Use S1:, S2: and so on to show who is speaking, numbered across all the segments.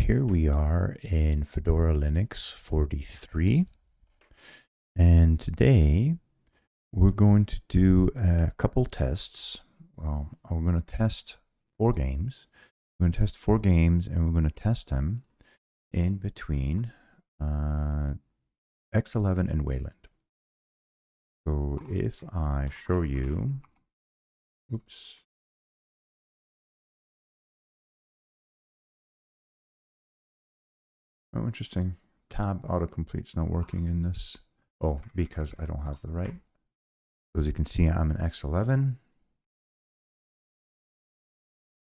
S1: here we are in Fedora Linux 43, and today we're going to do a couple tests. Well, we're going to test 4 games. We're going to test 4 games, and we're going to test them in between X11 and Wayland. So if I show you, oops. Oh, interesting. Tab autocomplete's not working in this. Oh, because I don't have the right. So as you can see, I'm in X11.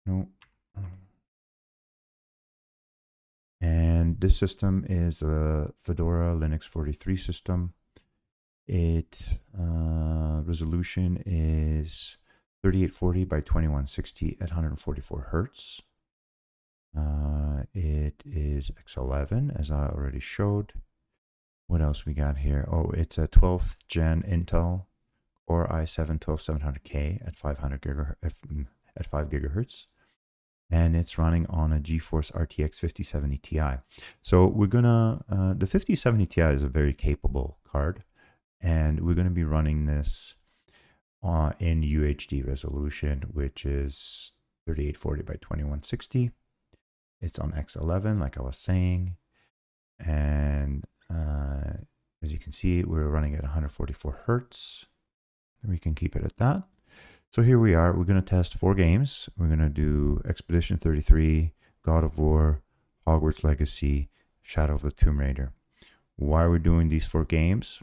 S1: No. And this system is a Fedora Linux 43 system. Its resolution is 3840 by 2160 at 144 Hertz. It is X11, as I already showed. What else we got here? Oh, it's a 12th gen Intel Core i7-12700K at 5 gigahertz. And it's running on a GeForce RTX 5070 Ti. So we're gonna, the 5070 Ti is a very capable card, and we're gonna be running this in UHD resolution, which is 3840 by 2160. It's on X11, like I was saying, and as you can see, we're running at 144 Hertz. We can keep it at that. So here we are. We're going to test 4 games. We're going to do Expedition 33, God of War, Hogwarts Legacy, Shadow of the Tomb Raider. Why are we doing these 4 games?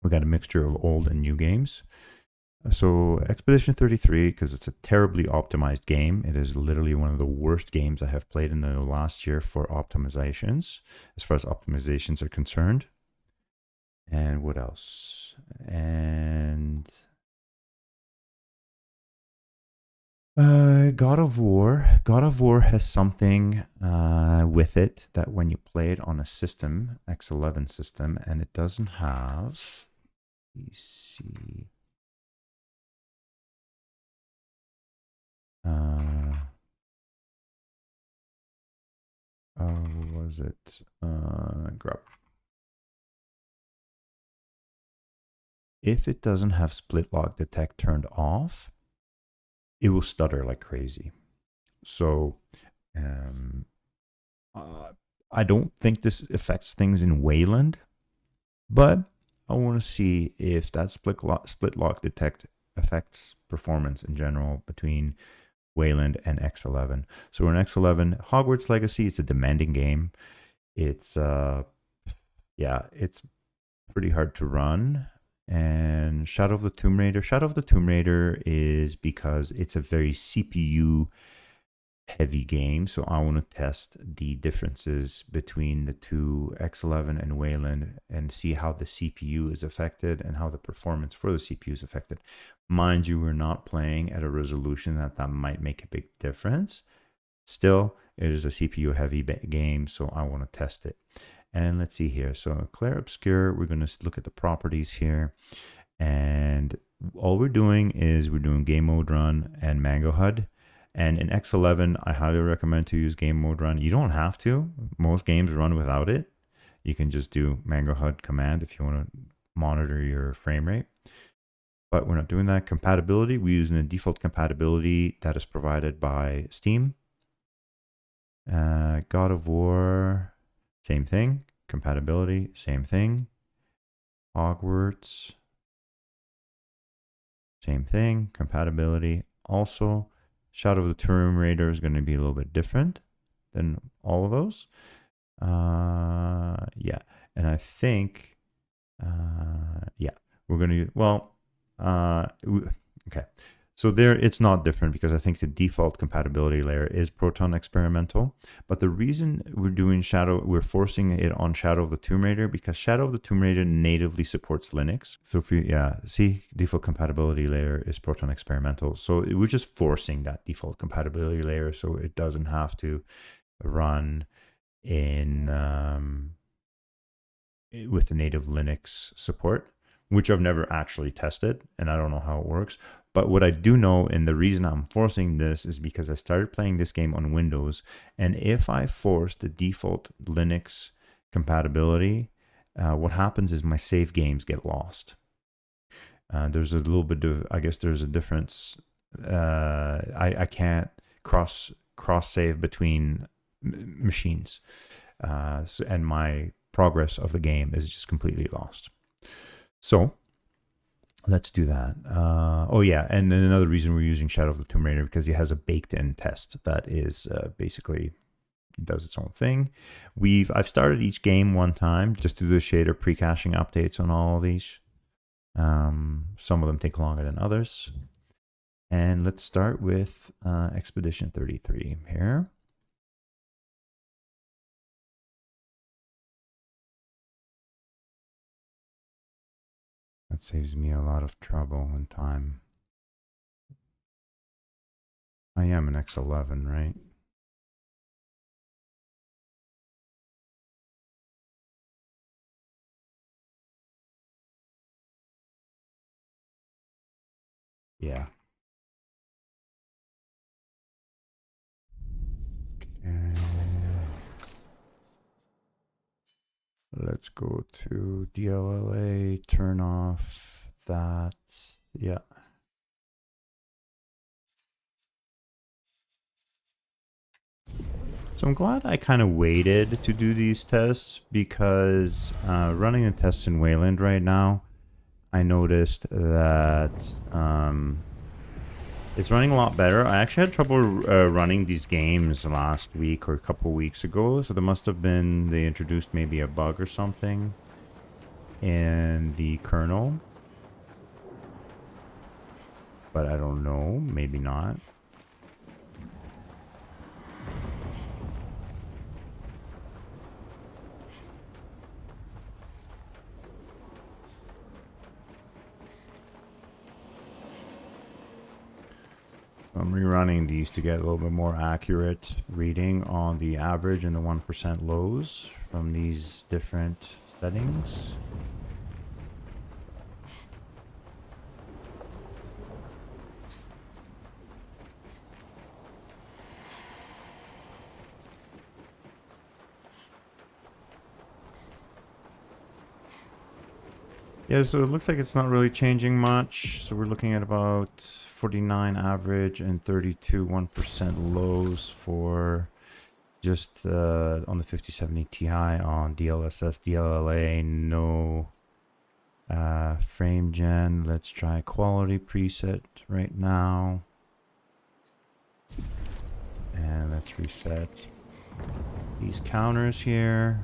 S1: We got a mixture of old and new games. So Expedition 33, because it's a terribly optimized game. It is literally one of the worst games I have played in the last year for optimizations, as far as optimizations are concerned. And what else? And God of War. God of War has something with it that when you play it on a system, X11 system, and it doesn't have, let me see. What was it? Grub. If it doesn't have split lock detect turned off, it will stutter like crazy. So I don't think this affects things in Wayland, but I want to see if that split lock detect affects performance in general between Wayland and X11. So we're in X11. Hogwarts Legacy, it's a demanding game. It's it's pretty hard to run. And Shadow of the Tomb Raider is because it's a very CPU heavy game, so I want to test the differences between the two, X11 and Wayland, and see how the CPU is affected and how the performance for the CPU is affected. Mind you, we're not playing at a resolution that might make a big difference. Still, it is a CPU heavy game, so I want to test it. And let's see here. So Clair Obscure, we're going to look at the properties here. And all we're doing is we're doing game mode run and Mango HUD. And in X11, I highly recommend to use game mode run. You don't have to. Most games run without it. You can just do Mango HUD command if you want to monitor your frame rate. But we're not doing that. Compatibility, we're using the default compatibility that is provided by Steam. God of War, same thing. Compatibility, same thing. Hogwarts, same thing. Compatibility also. Shadow of the Tomb Raider is going to be a little bit different than all of those. Yeah, and I think, we're going to, okay. So there, it's not different because I think the default compatibility layer is Proton Experimental. But the reason we're doing we're forcing it on Shadow of the Tomb Raider because Shadow of the Tomb Raider natively supports Linux. So if you, see, default compatibility layer is Proton Experimental. So we're just forcing that default compatibility layer so it doesn't have to run in with the native Linux support. which I've never actually tested, and I don't know how it works. But what I do know, and the reason I'm forcing this is because I started playing this game on Windows, and if I force the default Linux compatibility, what happens is my save games get lost. There's a little bit of, I guess there's a difference. I can't cross save between machines, and my progress of the game is just completely lost. So let's do that. Oh yeah, and then another reason we're using Shadow of the Tomb Raider, because it has a baked-in test that is basically does its own thing. I've started each game one time just to do the shader pre-caching updates on all of these. Some of them take longer than others. And let's start with Expedition 33 here. That saves me a lot of trouble and time. I am an X11, right? Yeah. Okay. Let's go to DLLA, turn off that. Yeah. So I'm glad I kind of waited to do these tests, because running the tests in Wayland right now, I noticed that it's running a lot better. I actually had trouble running these games last week or a couple weeks ago, so there must have been, they introduced maybe a bug or something in the kernel. But I don't know, maybe not. I'm rerunning these to get a little bit more accurate reading on the average and the 1% lows from these different settings. Yeah, so it looks like it's not really changing much. So we're looking at about 49 average and 32 1% lows for just on the 5070 Ti on DLSS, DLLA, no frame gen. Let's try quality preset right now. And let's reset these counters here.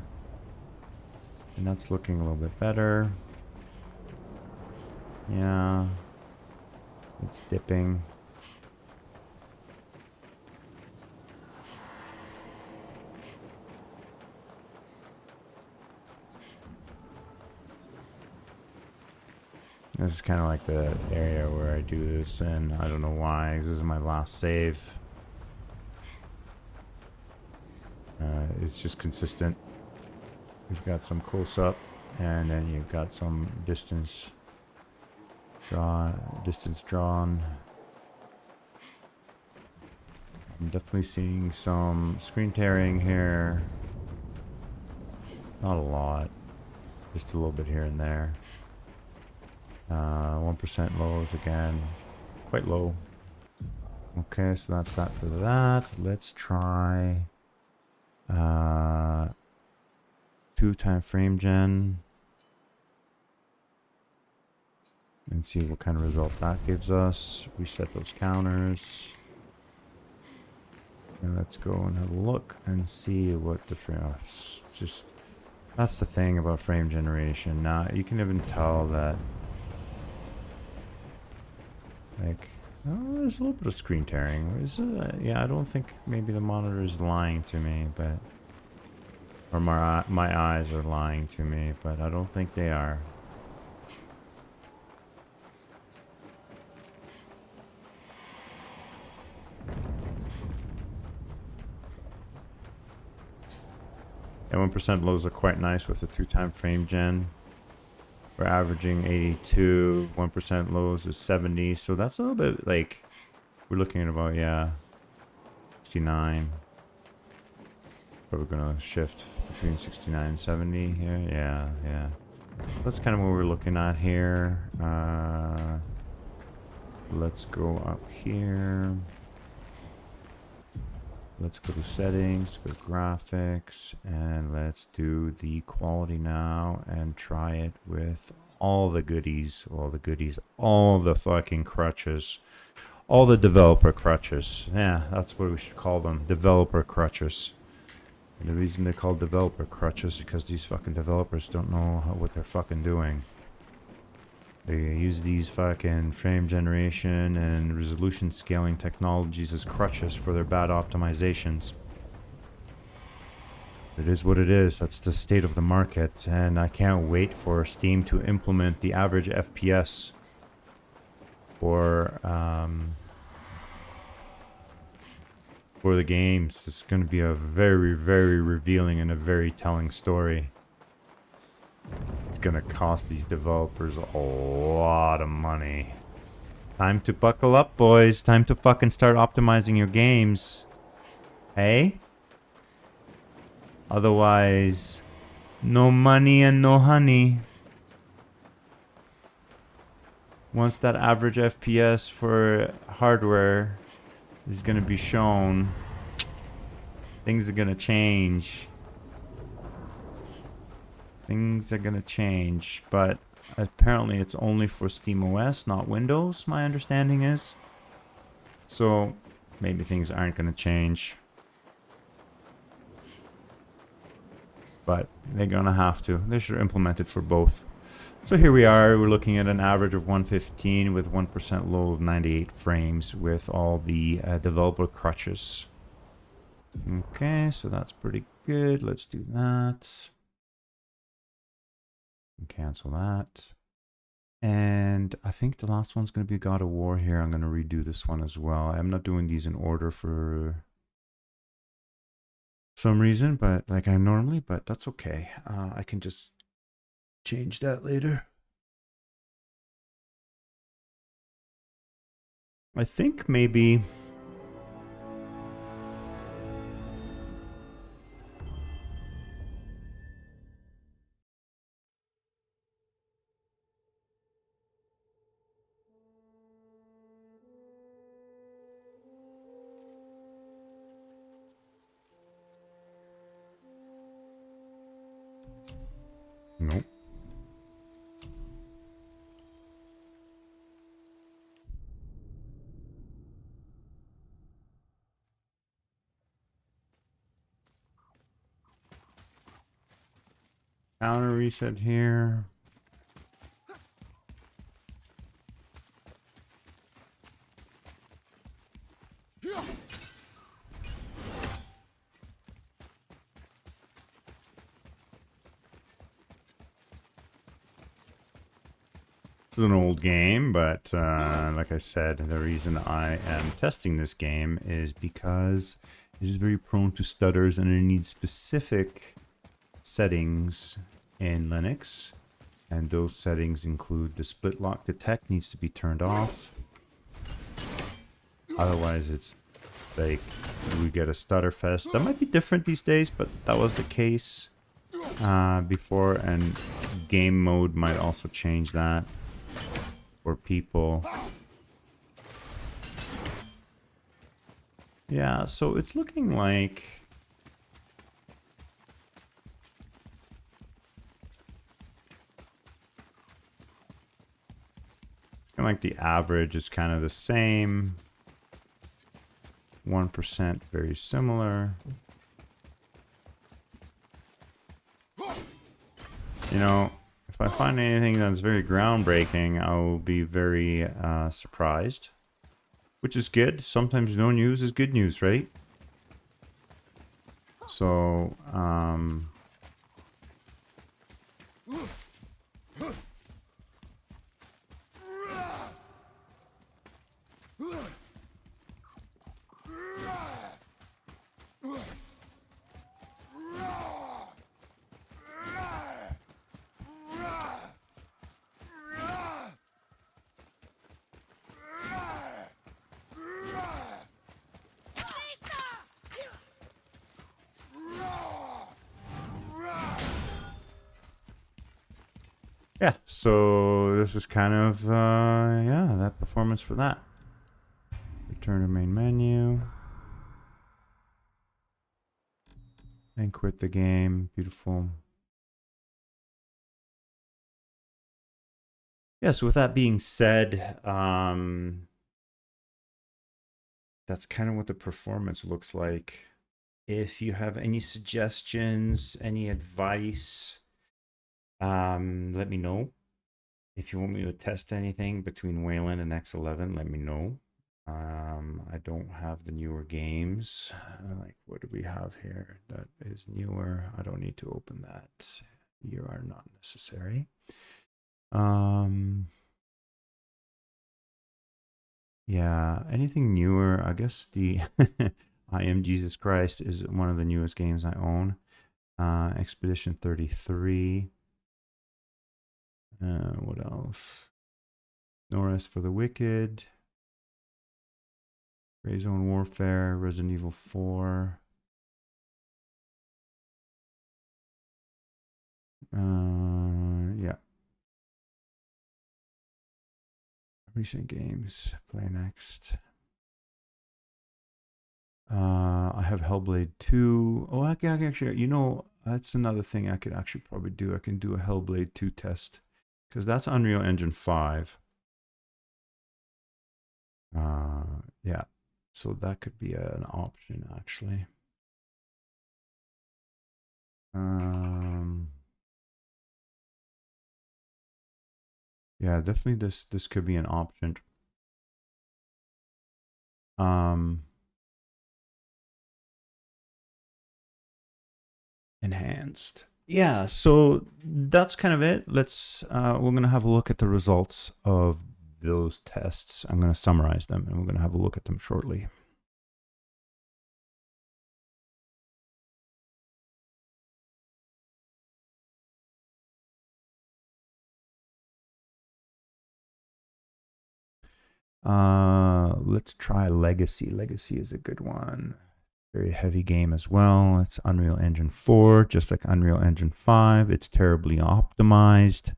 S1: And that's looking a little bit better. Yeah, it's dipping. This is kind of like the area where I do this, and I don't know why. This is my last save. It's just consistent. We've got some close up, and then you've got some distance drawn. I'm definitely seeing some screen tearing here. Not a lot, just a little bit here and there. 1% lows again, quite low. Okay, so that's that for that. Let's try 2x frame gen and see what kind of result that gives us. Reset those counters. And let's go and have a look and see what the frame. Just that's the thing about frame generation. Now you can even tell that, like, oh, there's a little bit of screen tearing. Yeah, I don't think maybe the monitor is lying to me, but or my eyes are lying to me, but I don't think they are. And 1% lows are quite nice with the 2x frame gen. We're averaging 82, 1% lows is 70. So that's a little bit like, we're looking at about, yeah, 69. But we're gonna shift between 69 and 70 here. Yeah, yeah. That's kind of what we're looking at here. Let's go up here. Let's go to settings, go to graphics, and let's do the quality now and try it with all the goodies, all the fucking crutches, all the developer crutches. Yeah, that's what we should call them, developer crutches. And the reason they're called developer crutches is because these fucking developers don't know what they're fucking doing. They use these fucking frame generation and resolution scaling technologies as crutches for their bad optimizations. It is what it is. That's the state of the market, and I can't wait for Steam to implement the average FPS for the games. It's going to be a very, very revealing and a very telling story. It's gonna cost these developers a lot of money. Time to buckle up, boys. Time to fucking start optimizing your games. Hey? Otherwise, no money and no honey. Once that average FPS for hardware is gonna be shown, things are gonna change. Things are gonna change, but apparently it's only for SteamOS, not Windows, my understanding is. So maybe things aren't gonna change. But they're gonna have to. They should implement it for both. So here we are, we're looking at an average of 115 with 1% low of 98 frames with all the developer crutches. Okay, so that's pretty good. Let's do that. Cancel that. And I think the last one's going to be God of War here. I'm going to redo this one as well. I'm not doing these in order for some reason, but like I normally, but that's okay. I can just change that later. I think maybe... Nope. Counter reset here. This is an old game, but like I said, the reason I am testing this game is because it is very prone to stutters and it needs specific settings in Linux. And those settings include the split lock detect needs to be turned off. Otherwise, it's like we get a stutter fest. That might be different these days, but that was the case before, and game mode might also change that for people. Yeah, so it's looking like the average is kind of the same. 1% very similar. You know, if I find anything that's very groundbreaking, I will be very surprised. Which is good. Sometimes no news is good news, right? So, Yeah, so this is kind of, yeah, that performance for that. Return to main menu. And quit the game. Beautiful. Yes, with that being said, that's kind of what the performance looks like. If you have any suggestions, any advice, let me know. If you want me to test anything between Wayland and X11, let me know. I don't have the newer games. Like, what do we have here that is newer? I don't need to open that. You are not necessary. Yeah, anything newer? I guess the I Am Jesus Christ is one of the newest games I own. Expedition 33. What else? No Rest for the Wicked. Gray Zone Warfare, Resident Evil 4. Yeah. Recent games. Play next. I have Hellblade 2. Oh, I can actually, you know, that's another thing I could actually probably do. I can do a Hellblade 2 test because that's Unreal Engine 5. Yeah. So that could be an option actually. Yeah, definitely this could be an option. Enhanced. Yeah, so that's kind of it. Let's we're gonna have a look at the results of those tests. I'm gonna summarize them and we're gonna have a look at them shortly. Let's try Legacy. Legacy is a good one. Very heavy game as well. It's Unreal Engine 4, just like Unreal Engine 5. It's terribly optimized.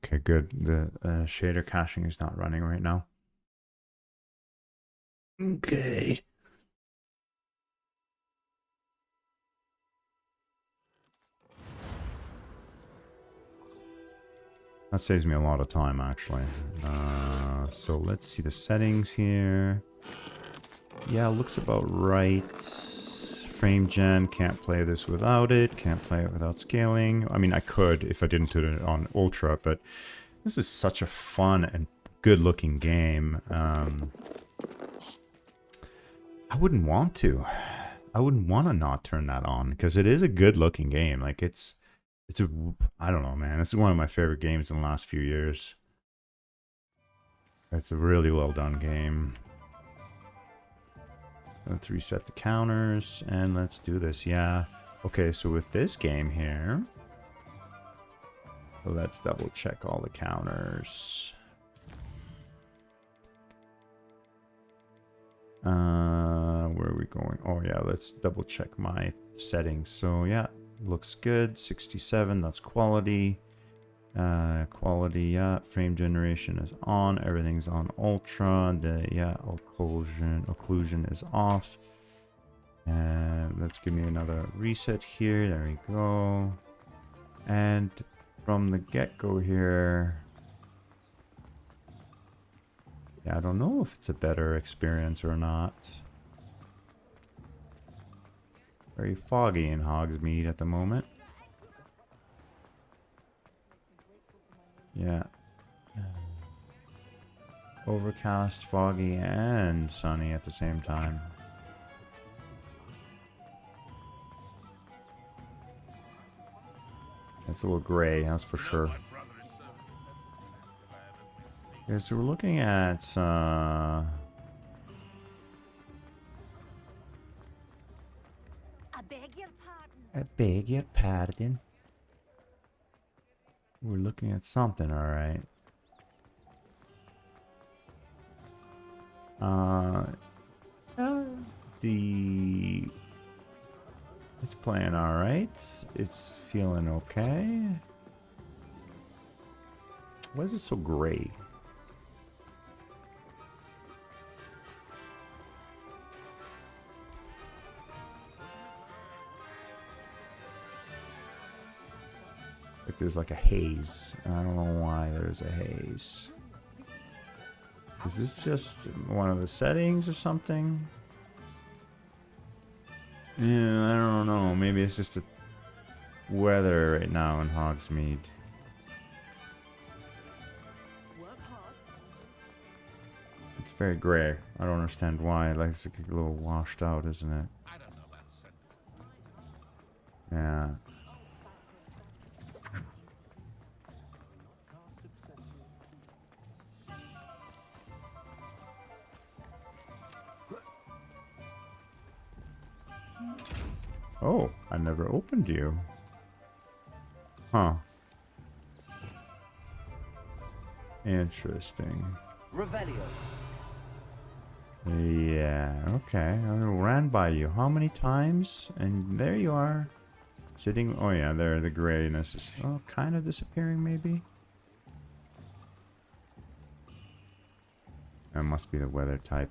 S1: Okay, good. The shader caching is not running right now. Okay. That saves me a lot of time, actually. So let's see the settings here. Yeah, looks about right. Frame gen, can't play this without it. Can't play it without scaling. I mean, I could if I didn't do it on Ultra, but this is such a fun and good-looking game. I wouldn't want to. I wouldn't want to not turn that on because it is a good-looking game. Like it's a, I don't know, man. This is one of my favorite games in the last few years. It's a really well done game. Let's reset the counters and let's do this. Yeah. Okay, so with this game here, let's double check all the counters. Where are we going? Oh yeah, let's double check my settings. So yeah, looks good. 67, that's quality. Quality, yeah. Frame generation is on. Everything's on ultra. The yeah, occlusion is off. And let's give me another reset here. There we go. And from the get-go here, yeah, I don't know if it's a better experience or not. Very foggy in Hogsmeade at the moment. Yeah. Overcast, foggy, and sunny at the same time. It's a little gray, that's for sure. Okay, so we're looking at
S2: I beg your
S1: I beg your pardon. We're looking at something, alright. It's playing alright. It's feeling okay. Why is it so gray? Like there's like a haze. I don't know why there's a haze. Is this just one of the settings or something? Yeah, I don't know. Maybe it's just the weather right now in Hogsmeade. It's very gray. I don't understand why. Like it's a little washed out, isn't it? Yeah. Oh, I never opened you. Huh. Interesting.
S2: Revelio.
S1: Yeah, okay. I ran by you how many times? And there you are. Sitting. Oh yeah, there the grayness is kind of disappearing maybe. That must be the weather type.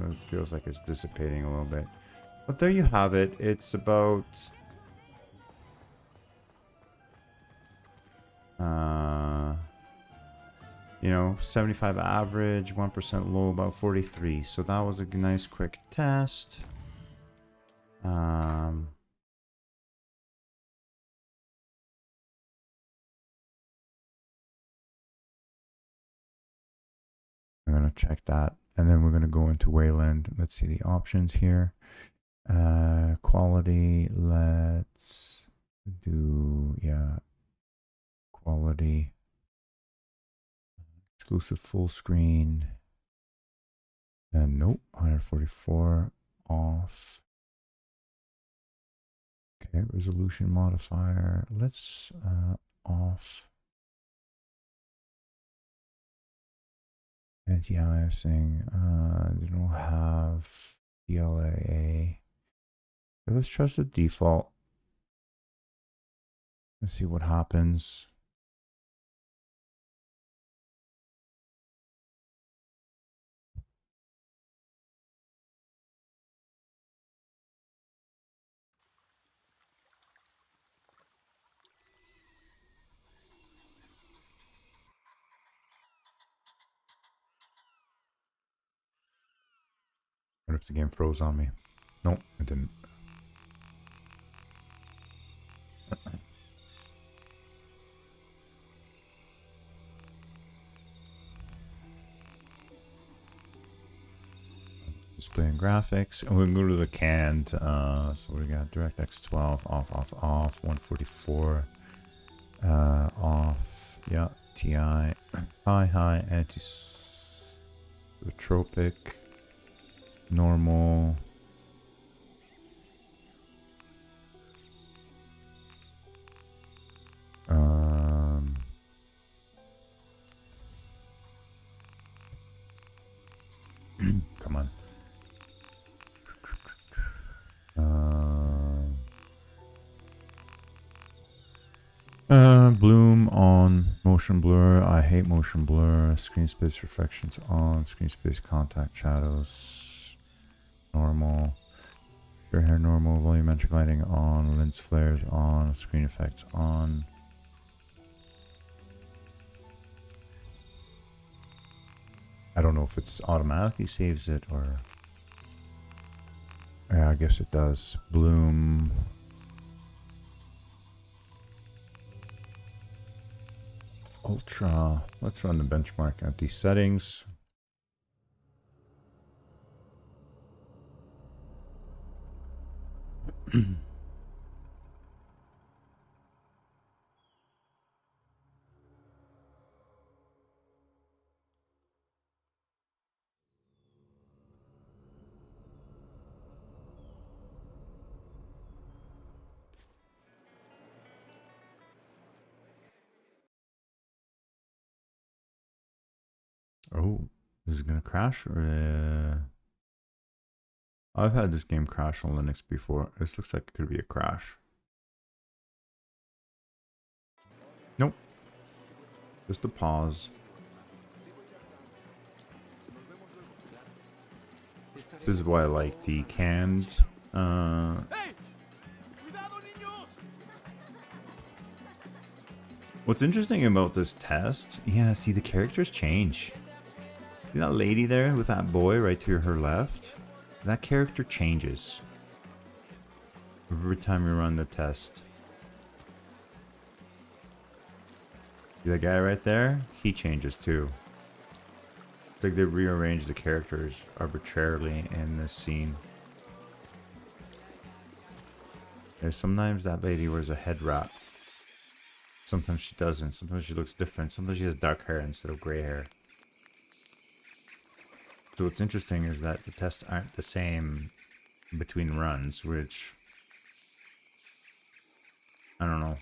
S1: It feels like it's dissipating a little bit. But there you have it. It's about... you know, 75 average, 1% low, about 43. So that was a nice quick test. I'm going to check that. And then we're going to go into Wayland. Let's see the options here. Quality, let's do, yeah, quality. Exclusive full screen. And nope, 144 off. Okay, resolution modifier. Let's off. Anti-aliasing. They don't have DLAA. Okay, let's trust the default. Let's see what happens. What if the game froze on me? Nope, it didn't. Display and graphics. And we can go to the canned. So we got DirectX 12 off, 144 off. Yeah, TI high, anti-tropic, normal. Come on. Bloom on, motion blur. I hate motion blur. Screen space reflections on. Screen space contact shadows. Normal. Your hair normal. Volumetric lighting on. Lens flares on. Screen effects on. I don't know if it's automatically saves it or... Yeah, I guess it does. Bloom. Ultra. Let's run the benchmark at these settings. Oh, is it gonna crash? Or I've had this game crash on Linux before. This looks like it could be a crash. Nope. Just a pause. This is why I like the canned. What's interesting about this test? Yeah, see the characters change. See that lady there with that boy right to her left? That character changes every time we run the test. See that guy right there? He changes too. It's like they rearrange the characters arbitrarily in this scene. There's sometimes that lady wears a head wrap. Sometimes she doesn't. Sometimes she looks different. Sometimes she has dark hair instead of gray hair. So what's interesting is that the tests aren't the same between runs, which I don't know.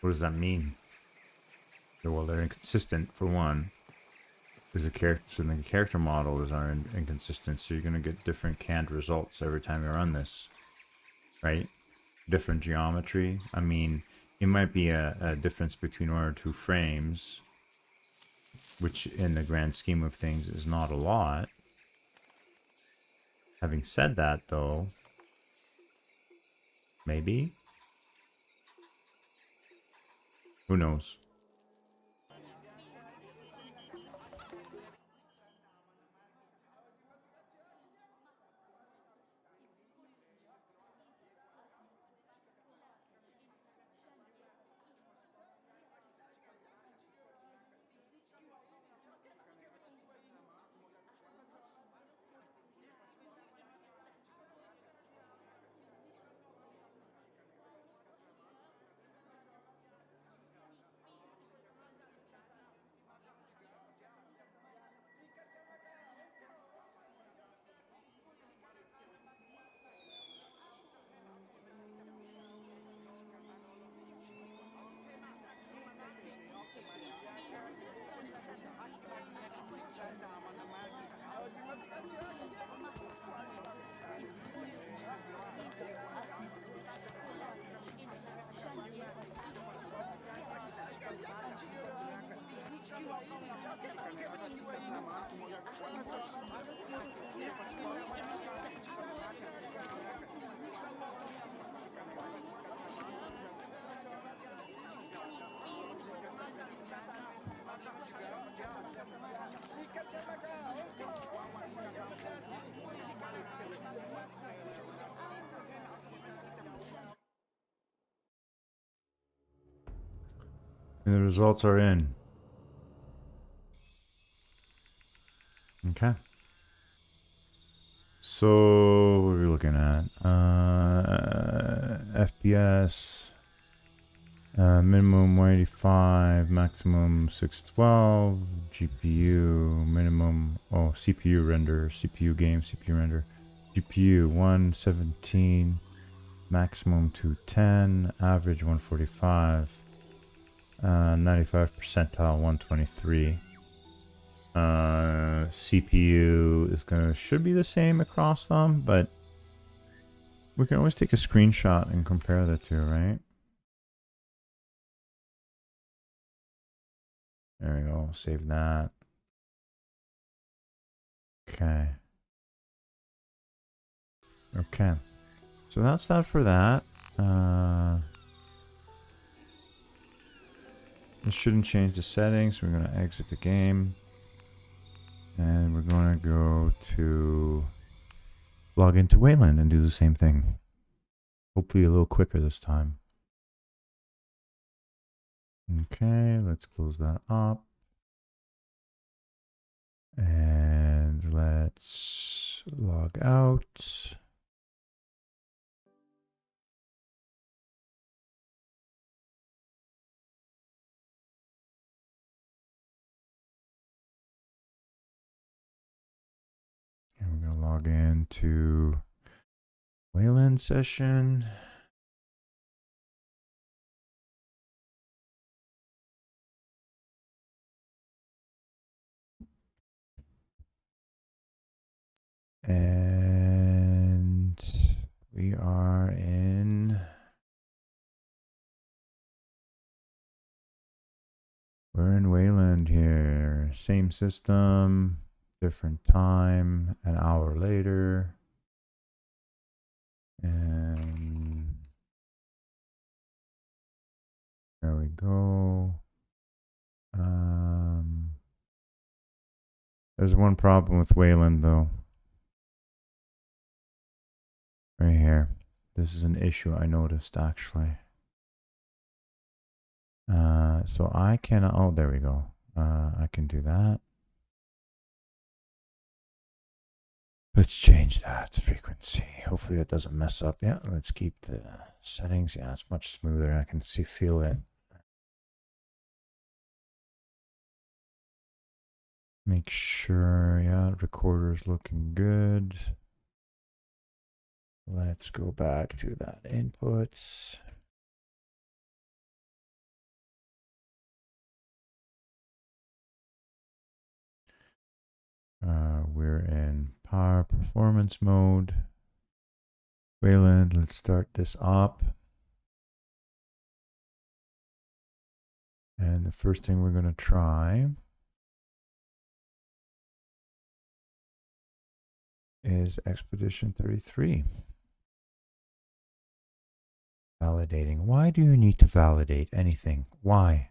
S1: What does that mean? Well, they're inconsistent for one. Because the character models are inconsistent, so you're going to get different canned results every time you run this, right? Different geometry. I mean, it might be a difference between 1 or 2 frames, which in the grand scheme of things is not a lot. Having said that, though, maybe? Who knows? And the results are in. Okay. So what are we looking at? FPS minimum 185, maximum 612, GPU minimum, CPU render, CPU game, CPU render, GPU 117, maximum 210, average 145, 95 percentile 123. CPU is should be the same across them, but we can always take a screenshot and compare the two, right? There we go, save that. Okay. Okay. So that's that for that. This shouldn't change the settings. We're going to exit the game. And we're going to go to log into Wayland and do the same thing. Hopefully a little quicker this time. Okay, let's close that up. And let's log out. And we're going to log into Wayland session. And we are in... We're in Wayland here. Same system, different time, an hour later. And there we go. There's one problem with Wayland though. Right here. This is an issue I noticed actually. So I can, oh, there we go. I can do that. Let's change that frequency. Hopefully it doesn't mess up. Yeah, let's keep the settings. Yeah, it's much smoother. I can feel it. Make sure, yeah, recorder's looking good. Let's go back to that inputs. We're in power performance mode. Wayland, let's start this up. And the first thing we're going to try is Expedition 33. Validating. Why do you need to validate anything? Why?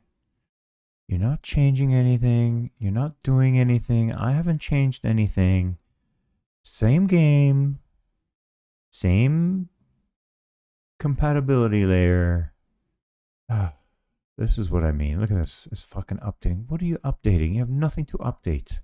S1: You're not changing anything. You're not doing anything. I haven't changed anything. Same game. Same compatibility layer. This is what I mean. Look at this. It's fucking updating. What are you updating? You have nothing to update.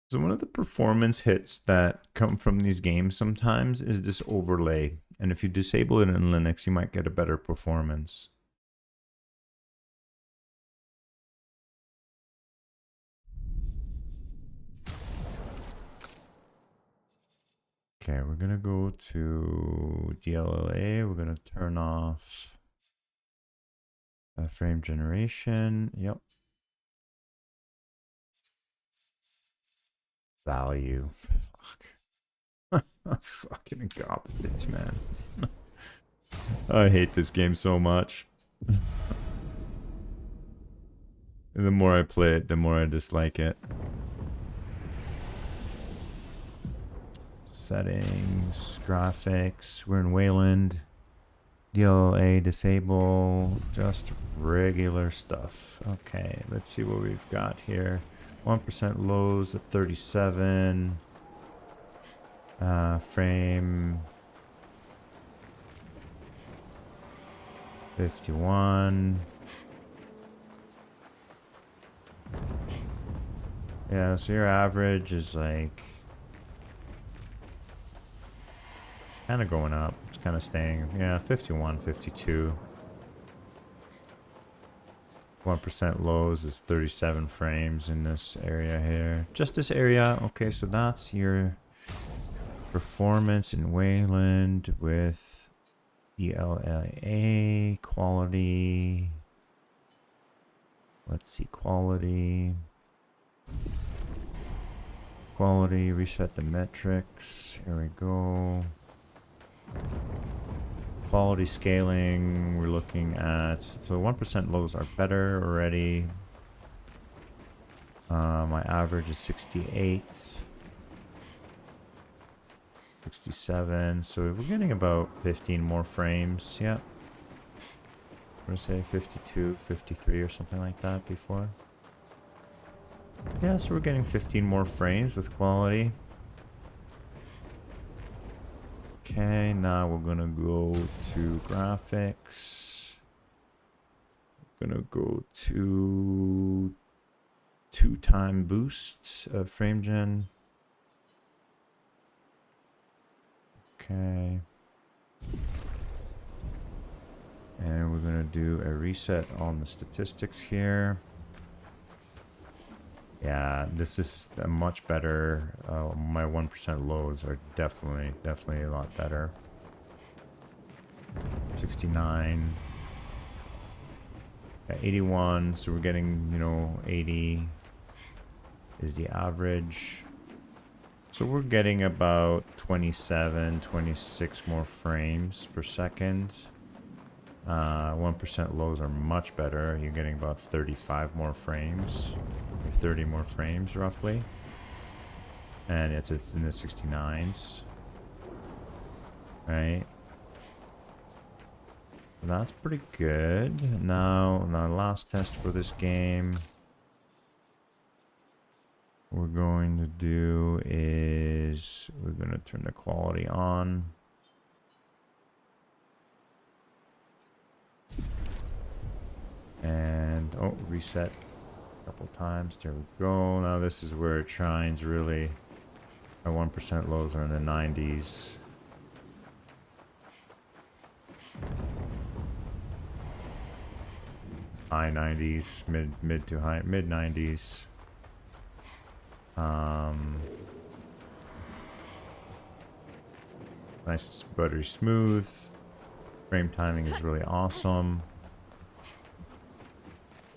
S1: So one of the performance hits that come from these games sometimes is this overlay. And if you disable it in Linux, you might get a better performance. Okay, we're gonna go to DLLA. We're gonna turn off frame generation. Yep. Value. Fuck. Fucking garbage, man. I hate this game so much. The more I play it, the more I dislike it. Settings, graphics. We're in Wayland. DLA disable, just regular stuff. Okay, let's see what we've got here. 1% lows at 37. Frame 51. Yeah, so your average is like kind of going up. It's kind of staying. Yeah, 51, 52. 1% lows is 37 frames in this area here. Just this area. Okay, so that's your performance in Wayland with ELA quality. Let's see, quality. Quality, reset the metrics. Here we go. Quality scaling, we're looking at, so 1% lows are better already. My average is 68. 67, so we're getting about 15 more frames. Yeah, we're gonna say 52, 53 or something like that before. Yeah, so we're getting 15 more frames with quality. Okay, now we're gonna go to graphics. We're gonna go to 2-time boost of frame gen. Okay. And we're gonna do a reset on the statistics here. Yeah, this is a much better. My 1% lows are definitely a lot better. 69. Yeah, 81, so we're getting, you know, 80 is the average. So we're getting about 27, 26 more frames per second. 1% lows are much better. You're getting about 35 more frames, or 30 more frames roughly. And it's in the 69s. Right? That's pretty good. Now, the last test for this game we're going to do is we're going to turn the quality on. And, oh, reset a couple times. There we go. Now this is where it shines really. My 1% lows are in the 90s. High 90s, mid to high, mid 90s. Nice, buttery smooth. Frame timing is really awesome.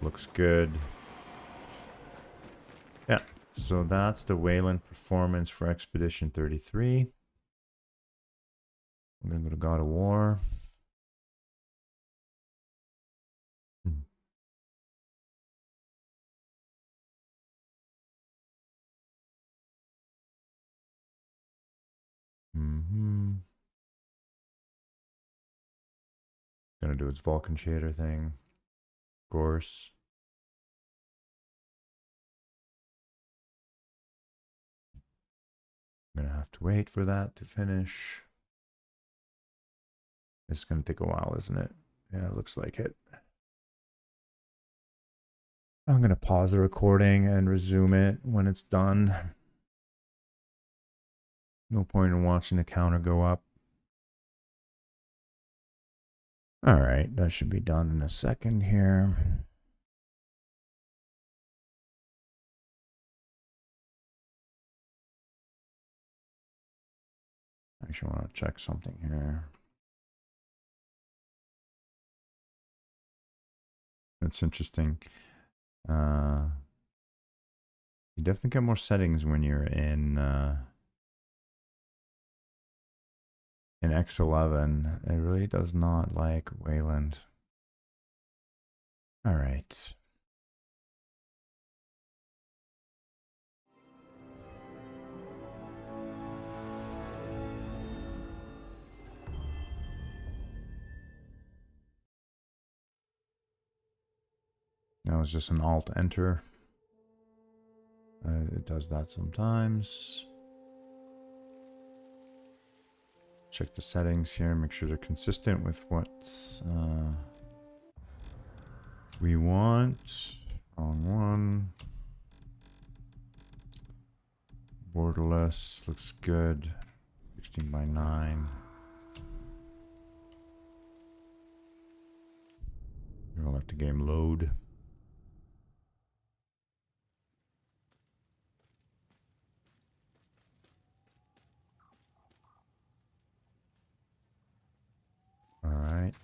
S1: Looks good. Yeah, so that's the Wayland performance for Expedition 33. I'm gonna go to God of War. Gonna do its Vulcan shader thing, of course. I'm gonna have to wait for that to finish. It's gonna take a while, isn't it? Yeah, it looks like it. I'm gonna pause the recording and resume it when it's done. No point in watching the counter go up. All right, that should be done in a second here. Actually, I want to check something here. That's interesting. You definitely get more settings when you're in X11. It really does not like Wayland. All right. Now it's just an Alt-Enter. It does that sometimes. Check the settings here, make sure they're consistent with what we want. Wrong one. Borderless looks good. 16:9. We'll let the game load. All right.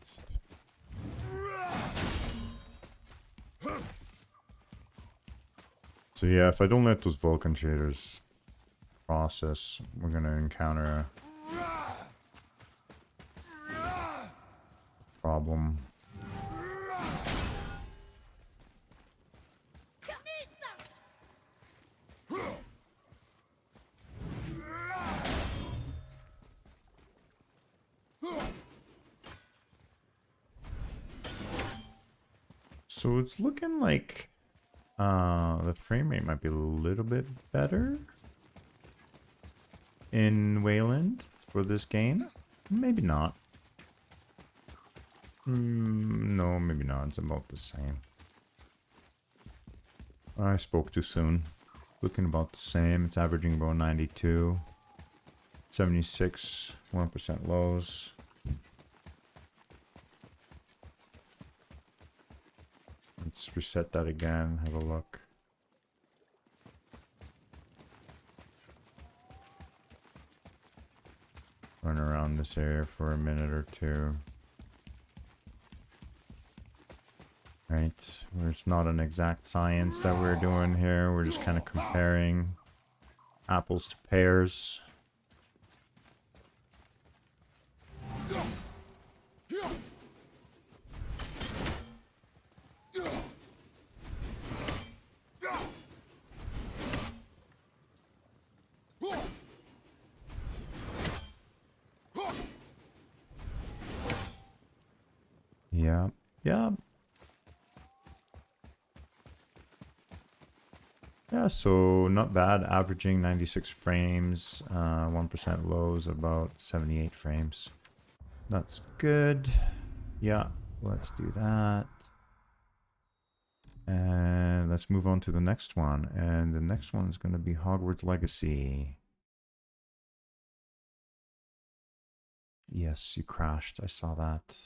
S1: So yeah, if I don't let those Vulcan shaders process, we're gonna encounter a problem. So it's looking like the frame rate might be a little bit better in Wayland for this game. Maybe not. No, maybe not. It's about the same. I spoke too soon. Looking about the same. It's averaging about 92. 76, 1% lows. Let's reset that again, have a look. run around this area for a minute or two. Right, where it's not an exact science that we're doing here. We're just kind of comparing apples to pears. Yeah, yeah. Yeah, so not bad, averaging 96 frames, 1% lows, about 78 frames. That's good. Yeah, let's do that. And let's move on to the next one. And the next one is going to be Hogwarts Legacy. Yes, you crashed. I saw that.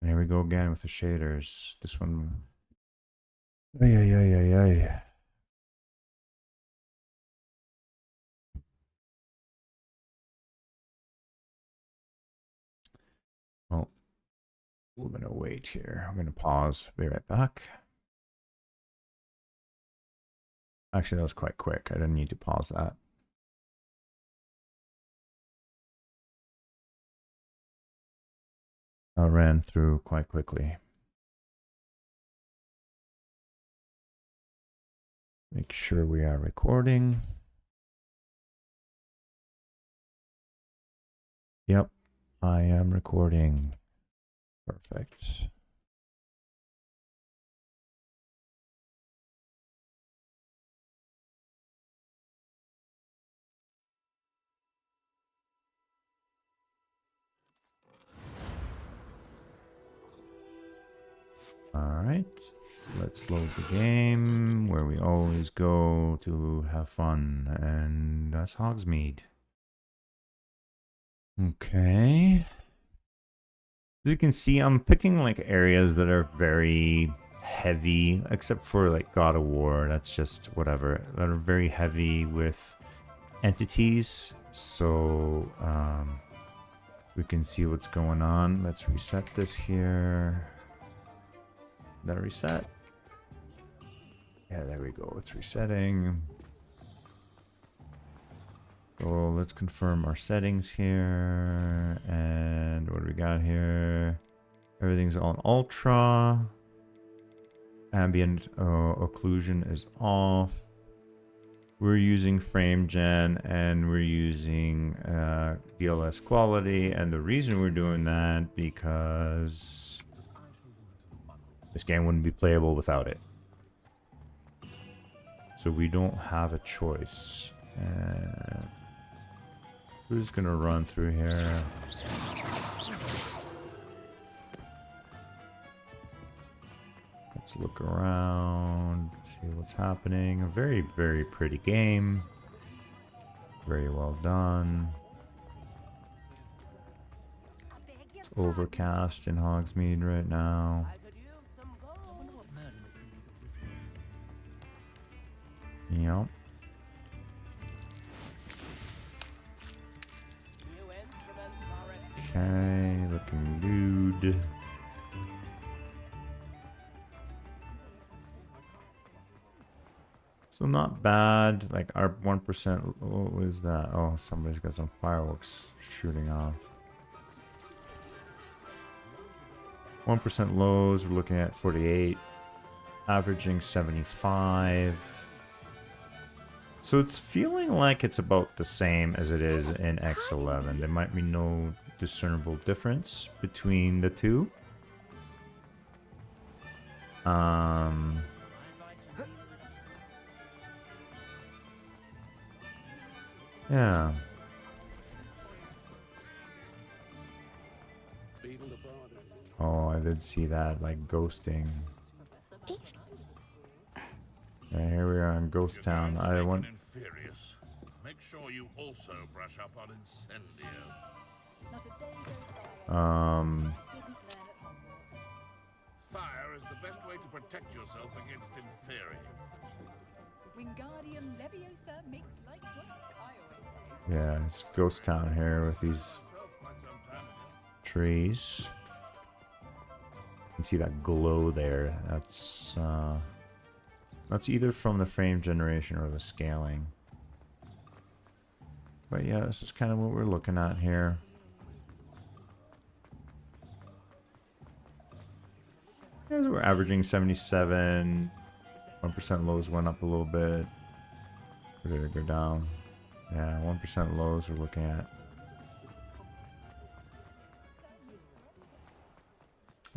S1: And here we go again with the shaders. This one. Ay. Oh, we're going to wait here. I'm going to pause. Be right back. Actually, that was quite quick. I didn't need to pause that. I ran through quite quickly. Make sure we are recording. Yep, I am recording. Perfect. All right, let's load the game where we always go to have fun, and that's Hogsmeade. Okay. As you can see, I'm picking like areas that are very heavy, except for like God of War. That's just whatever. That are very heavy with entities. So we can see what's going on. Let's reset this here. That reset? Yeah, there we go. It's resetting. So let's confirm our settings here. And what do we got here? Everything's on ultra. Ambient occlusion is off. We're using frame gen and we're using DLSS quality. And the reason we're doing that because this game wouldn't be playable without it. So we don't have a choice. Who's gonna run through here? Let's look around, see what's happening. A very, very pretty game. Very well done. It's overcast in Hogsmeade right now. Yep. Okay, looking good. So not bad. Like our 1%. What was that? Oh, somebody's got some fireworks shooting off. 1% lows. We're looking at 48, averaging 75. So it's feeling like it's about the same as it is in X11. There might be no discernible difference between the two. Yeah. Oh, I did see that, like ghosting. Yeah, here we are in Ghost Town. I want.
S2: Make sure you also brush up on Incendio. Fire is the best way to protect yourself against Inferi.
S3: Wingardium Leviosa makes like what I always say.
S1: Yeah, it's ghost town here with these trees. You can see that glow there. That's either from the frame generation or the scaling. But yeah, this is kind of what we're looking at here. As we're averaging 77, 1% lows went up a little bit. Or did it go down? Yeah, 1% lows we're looking at.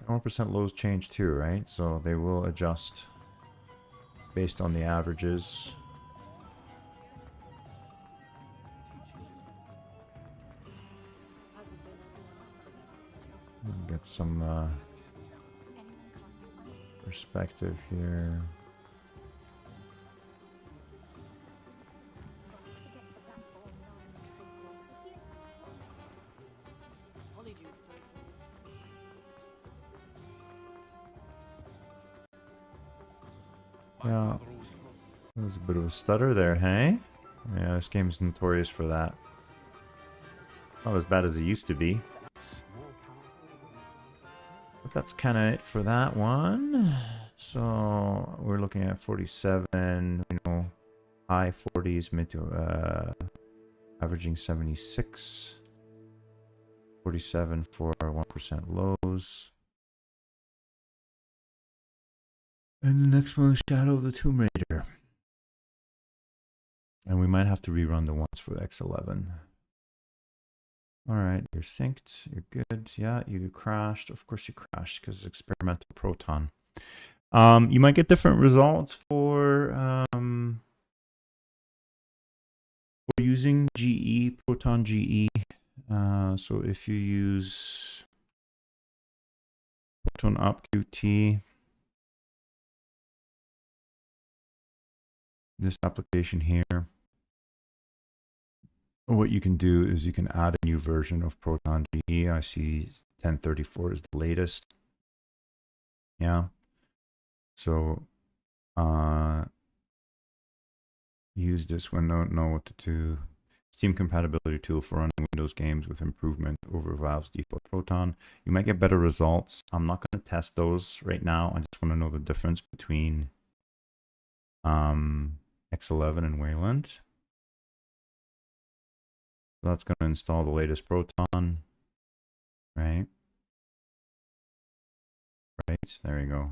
S1: 1% lows change too, right? So they will adjust based on the averages. Get some perspective here. Yeah, there's a bit of a stutter there, hey? Yeah, this game's notorious for that. Not as bad as it used to be. But that's kind of it for that one. So we're looking at 47, you know, high 40s, mid to averaging 76. 47 for 1% lows. And the next one is Shadow of the Tomb Raider. And we might have to rerun the ones for the X11. Alright, you're synced, you're good. Yeah, you crashed. Of course you crashed because it's experimental proton. You might get different results for using GE, Proton GE. So if you use Proton Up QT, this application here, what you can do is you can add a new version of Proton GE. I see 1034 is the latest. Yeah. So use this when don't know what to do. Steam compatibility tool for running Windows games with improvement over Valve's default Proton. You might get better results. I'm not going to test those right now. I just want to know the difference between X11 and Wayland. So that's going to install the latest Proton, right? Right, there you go.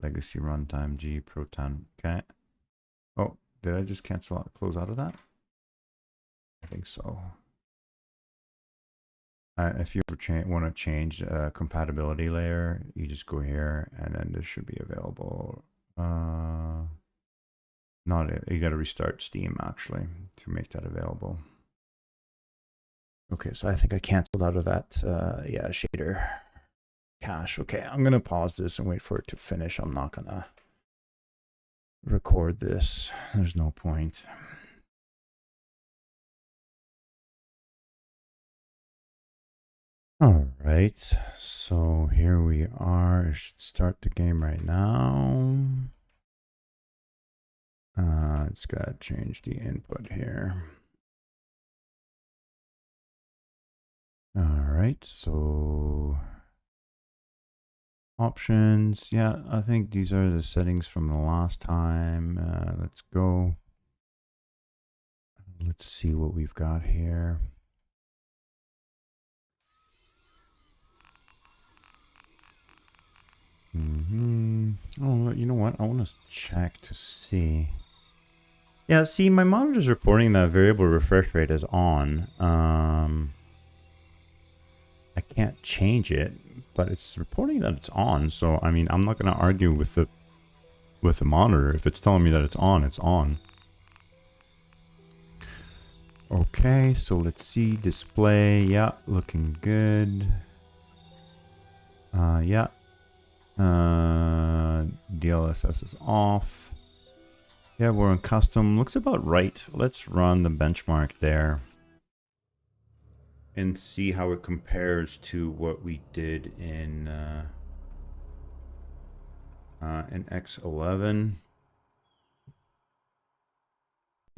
S1: Legacy runtime G Proton. Okay. Oh, did I just close out of that? I think so. If you ever want to change a compatibility layer, you just go here and then this should be available. You got to restart Steam actually to make that available. Okay, so I think I canceled out of that. Yeah, shader cache. Okay, I'm gonna pause this and wait for it to finish. I'm not gonna record this. There's no point. All right, so here we are. I should start the game right now. Just gotta change the input here. All right, so options. Yeah, I think these are the settings from the last time. Let's go. Let's see what we've got here. Oh, you know what? I want to check to see. Yeah, see, my monitor's reporting that variable refresh rate is on. I can't change it, but it's reporting that it's on. So, I mean, I'm not going to argue with the monitor. If it's telling me that it's on, it's on. Okay, so let's see. Display, yeah, looking good. Yeah. DLSS is off. Yeah, we're on custom. Looks about right. Let's run the benchmark there and see how it compares to what we did in X11.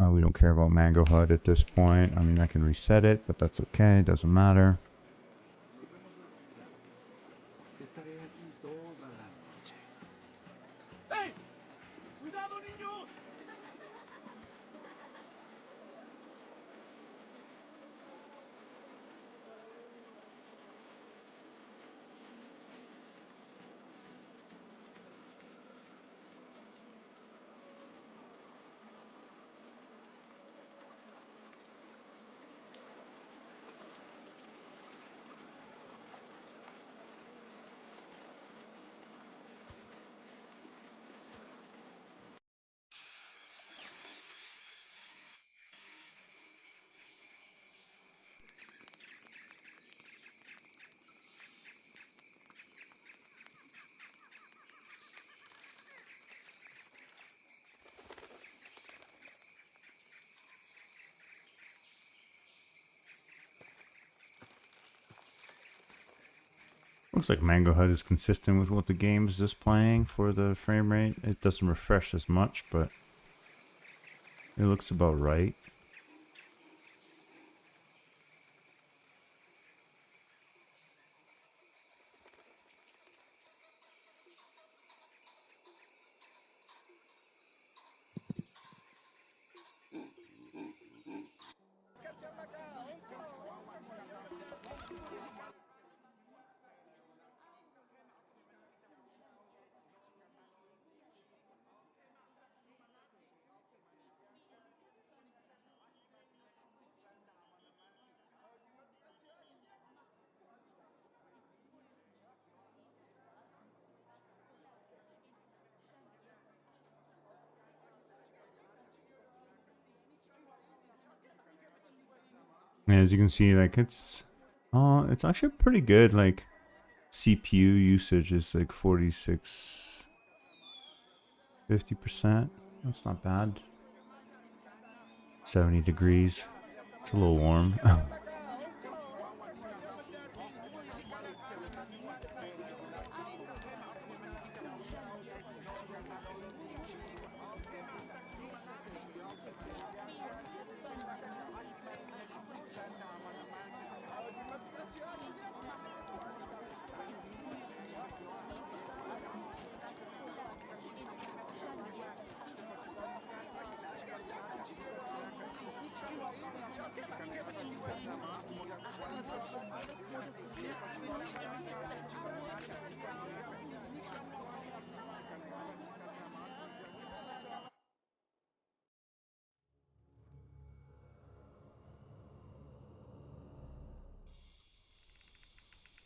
S1: We don't care about Mango HUD at this point. I mean, I can reset it, but that's okay. It doesn't matter. Looks like Mango HUD is consistent with what the game is displaying for the frame rate. It doesn't refresh as much, but it looks about right. And as you can see, like it's actually pretty good. Like CPU usage is like 50%. That's not bad. 70 degrees. It's a little warm.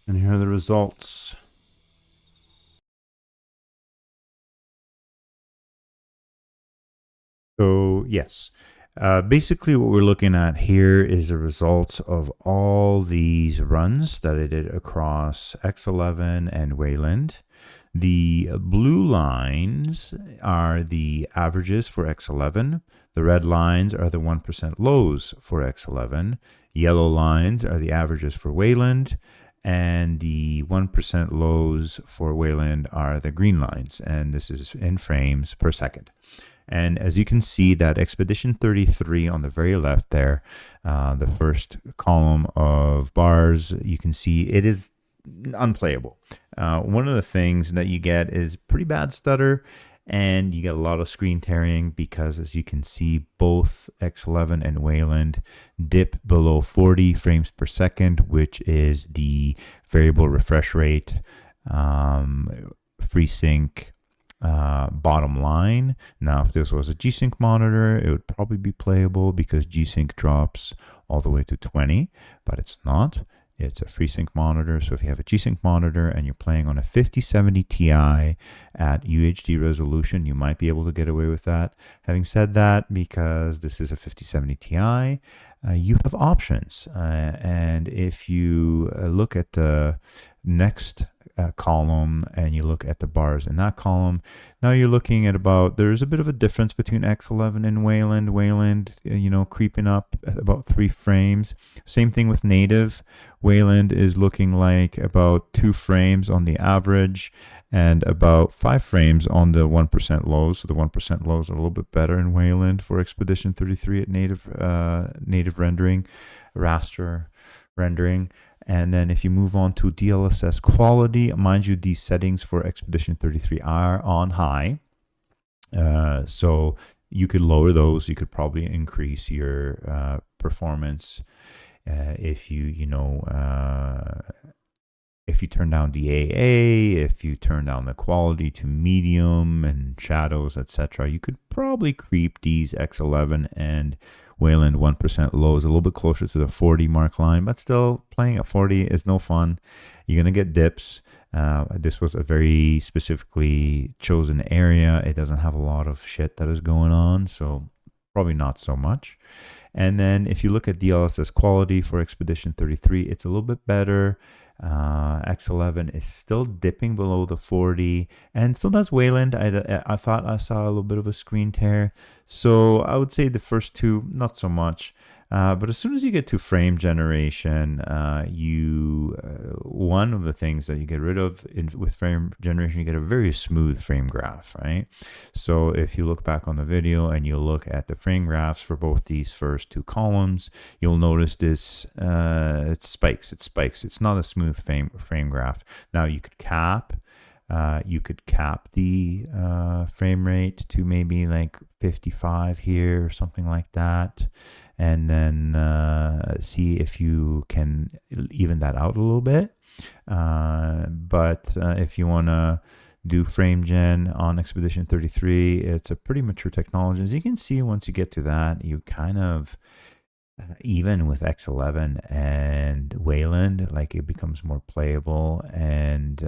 S1: And here are the results. So yes, basically what we're looking at here is the results of all these runs that I did across X11 and Wayland. The blue lines are the averages for X11. The red lines are the 1% lows for X11. Yellow lines are the averages for Wayland. And the 1% lows for Wayland are the green lines. And this is in frames per second. And as you can see, that Expedition 33 on the very left there, the first column of bars, you can see it is unplayable. One of the things that you get is pretty bad stutter, and you get a lot of screen tearing because, as you can see, both X11 and Wayland dip below 40 frames per second, which is the variable refresh rate, FreeSync, bottom line. Now, if this was a G-Sync monitor, it would probably be playable because G-Sync drops all the way to 20, but it's not. It's a FreeSync monitor. So if you have a G-Sync monitor and you're playing on a 5070 Ti at UHD resolution, you might be able to get away with that. Having said that, because this is a 5070 Ti, you have options. And if you look at the next column and you look at the bars in that column, now you're looking at there's a bit of a difference between X11 and Wayland. Wayland, creeping up at about 3 frames. Same thing with native. Wayland is looking like about 2 frames on the average and about 5 frames on the 1% lows. So the 1% lows are a little bit better in Wayland for Expedition 33 at native rendering, raster rendering. And then if you move on to DLSS quality, mind you, these settings for Expedition 33 are on high. So you could lower those. You could probably increase your performance if you turn down DAA, if you turn down the quality to medium and shadows, etc. You could probably creep these X11 and Wayland 1% lows a little bit closer to the 40 mark line, but still playing at 40 is no fun. You're going to get dips. This was a very specifically chosen area. It doesn't have a lot of shit that is going on, so probably not so much. And then if you look at DLSS quality for Expedition 33, it's a little bit better. X11 is still dipping below the 40, and still does Wayland. I thought I saw a little bit of a screen tear, so I would say the first two not so much. But as soon as you get to frame generation, one of the things that you get rid of with frame generation, you get a very smooth frame graph, right? So if you look back on the video and you look at the frame graphs for both these first 2 columns, you'll notice this, it spikes. It's not a smooth frame graph. Now you could cap the frame rate to maybe like 55 here or something like that, and then see if you can even that out a little bit. But if you want to do frame gen on Expedition 33, it's a pretty mature technology. As you can see, once you get to that, you kind of even with X11 and Wayland, like it becomes more playable, and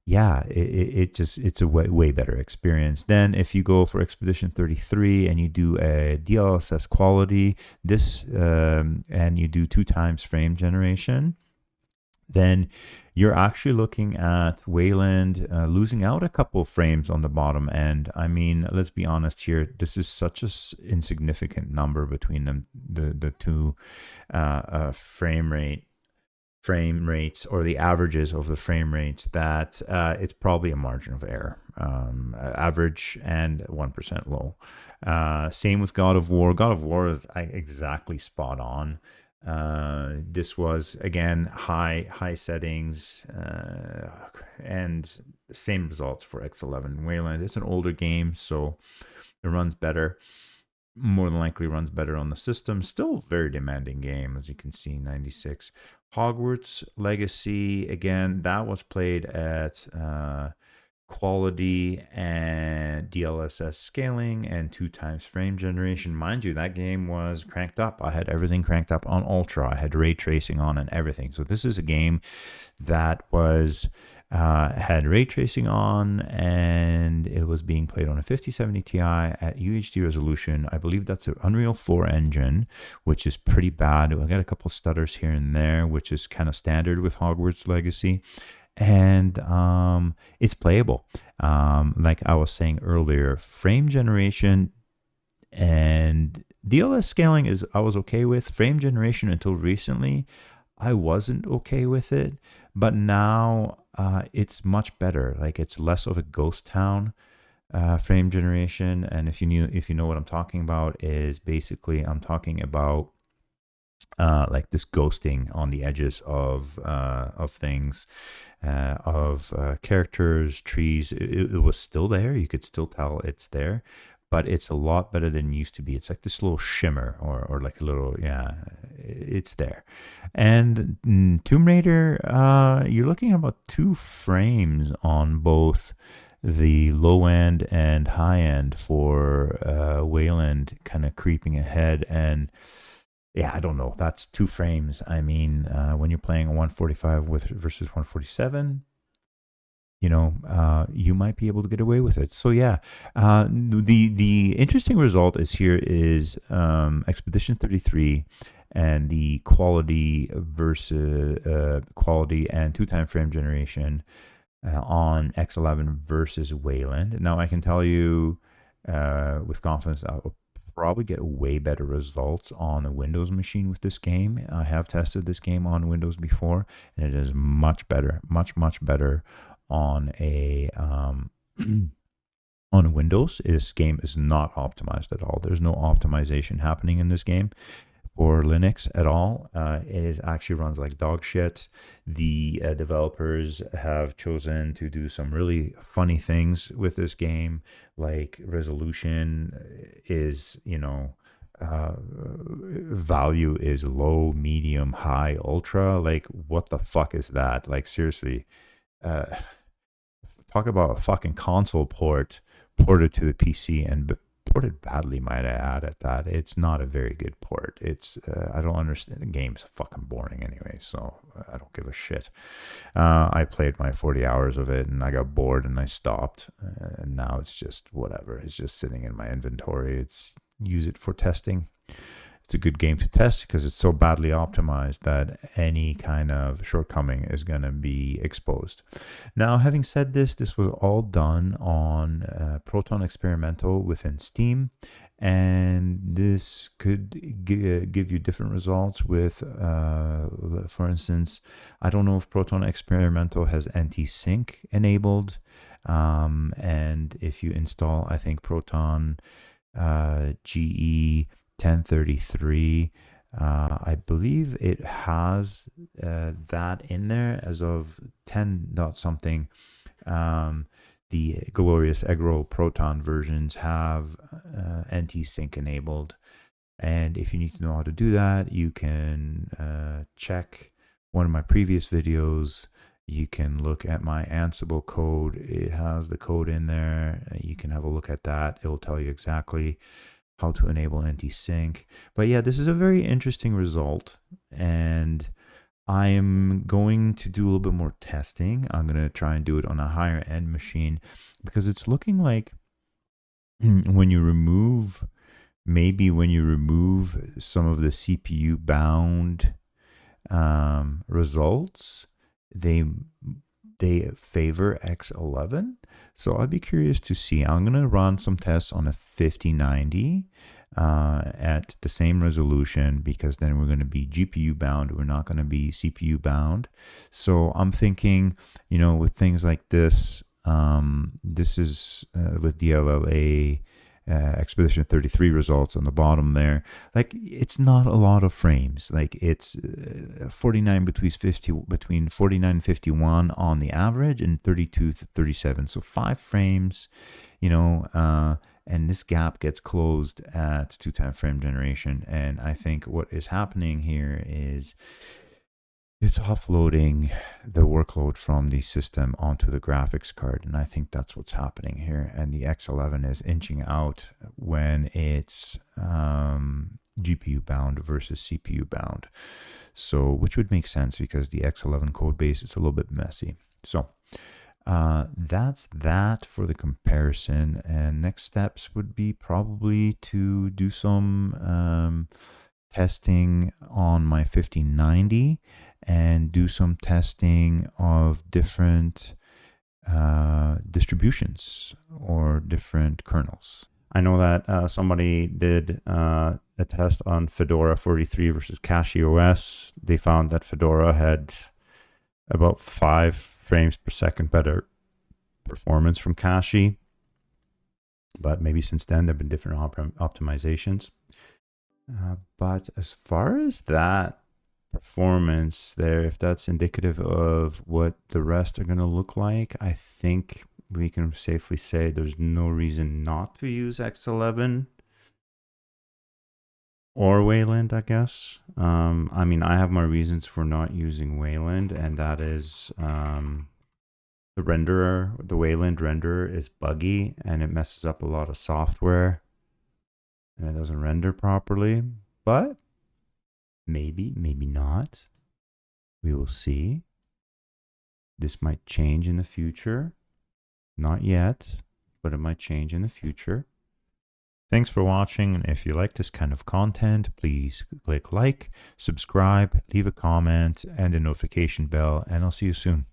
S1: it's a way better experience. Then if you go for Expedition 33 and you do a DLSS quality, and you do 2 times frame generation, then you're actually looking at Wayland losing out a couple frames on the bottom end. I mean, let's be honest here. This is such an insignificant number between them, the 2 frame rates or the averages of the frame rates, that it's probably a margin of error, average and 1% low. Same with God of War. God of War is exactly spot on. This was again high settings, and same results for X11 Wayland. It's an older game, so it runs better. More than likely runs better on the system. Still very demanding game, as you can see, 96. Hogwarts Legacy, again, that was played at quality and DLSS scaling and 2 times frame generation. Mind you, that game was cranked up. I had everything cranked up on Ultra. I had ray tracing on and everything. So this is a game that was had ray tracing on, and it was being played on a 5070 Ti at UHD resolution. I believe that's an Unreal 4 engine, which is pretty bad. I got a couple stutters here and there, which is kind of standard with Hogwarts Legacy. And it's playable. Like I was saying earlier, frame generation and DLSS scaling I was okay with. Frame generation until recently, I wasn't okay with it, but now it's much better. Like, it's less of a ghost town frame generation. And if you know what I'm talking about, is basically I'm talking about like this ghosting on the edges of things, of characters, trees. It was still there. You could still tell it's there, but it's a lot better than it used to be. It's like this little shimmer or like a little, it's there. And Tomb Raider, you're looking at about 2 frames on both the low end and high end for Wayland kind of creeping ahead. And yeah, I don't know. That's 2 frames. I mean, when you're playing a 145 versus 147, you might be able to get away with it. So yeah, the interesting result is Expedition 33 and the quality versus quality and 2-time frame generation on X11 versus Wayland. Now I can tell you with confidence I'll probably get way better results on a Windows machine with this game. I have tested this game on Windows before, and it is much better, much better on a on Windows. This game is not optimized at all. There's no optimization happening in this game for Linux at all. It actually runs like dog shit. The developers have chosen to do some really funny things with this game, like resolution is, value is low, medium, high, ultra. Like, what the fuck is that? Like, seriously, talk about a fucking console ported to the PC and ported badly, might I add. At that, it's not a very good port. It's I don't understand. The game's fucking boring anyway, so I don't give a shit. I played my 40 hours of it and I got bored and I stopped, and now it's just whatever. It's just sitting in my inventory. It's use it for testing. It's a good game to test because it's so badly optimized that any kind of shortcoming is going to be exposed. Now, having said this, this was all done on Proton Experimental within Steam, and this could give you different results with, for instance, I don't know if Proton Experimental has anti-sync enabled, and if you install, I think, Proton GE 1033, I believe it has that in there as of 10 dot something. The glorious Eggroll Proton versions have anti-sync enabled, and if you need to know how to do that, you can check one of my previous videos. You can look at my Ansible code. It has the code in there. You can have a look at that. It will tell you exactly how to enable anti-sync. But yeah, this is a very interesting result, and I am going to do a little bit more testing. I'm going to try and do it on a higher end machine, because it's looking like when you remove some of the CPU bound results, they favor X11. So I'd be curious to see. I'm going to run some tests on a 5090 at the same resolution, because then we're going to be GPU bound. We're not going to be CPU bound. So I'm thinking, with things like this, this is with DLLA Expedition 33 results on the bottom there. Like, it's not a lot of frames. Like, it's 49 between 49 and 51 on the average, and 32 to 37. So 5 frames, and this gap gets closed at 2-time frame generation. And I think what is happening here is it's offloading the workload from the system onto the graphics card, and I think that's what's happening here. And the X11 is inching out when it's GPU bound versus CPU bound, so which would make sense because the X11 code base is a little bit messy. So that's that for the comparison, and next steps would be probably to do some testing on my 5090 and do some testing of different distributions or different kernels. I know that somebody did a test on Fedora 43 versus Cashy OS. They found that Fedora had about 5 frames per second better performance from Cashy, but maybe since then there have been different optimizations. But as far as that performance there, if that's indicative of what the rest are going to look like, I think we can safely say there's no reason not to use X11 or Wayland, I guess. I mean, I have my reasons for not using Wayland, and that is the Wayland renderer is buggy and it messes up a lot of software and it doesn't render properly. But maybe not. We will see. This might change in the future. Not yet, but it might change in the future. Thanks for watching, and if you like this kind of content, please click like, subscribe, leave a comment, and a notification bell, and I'll see you soon.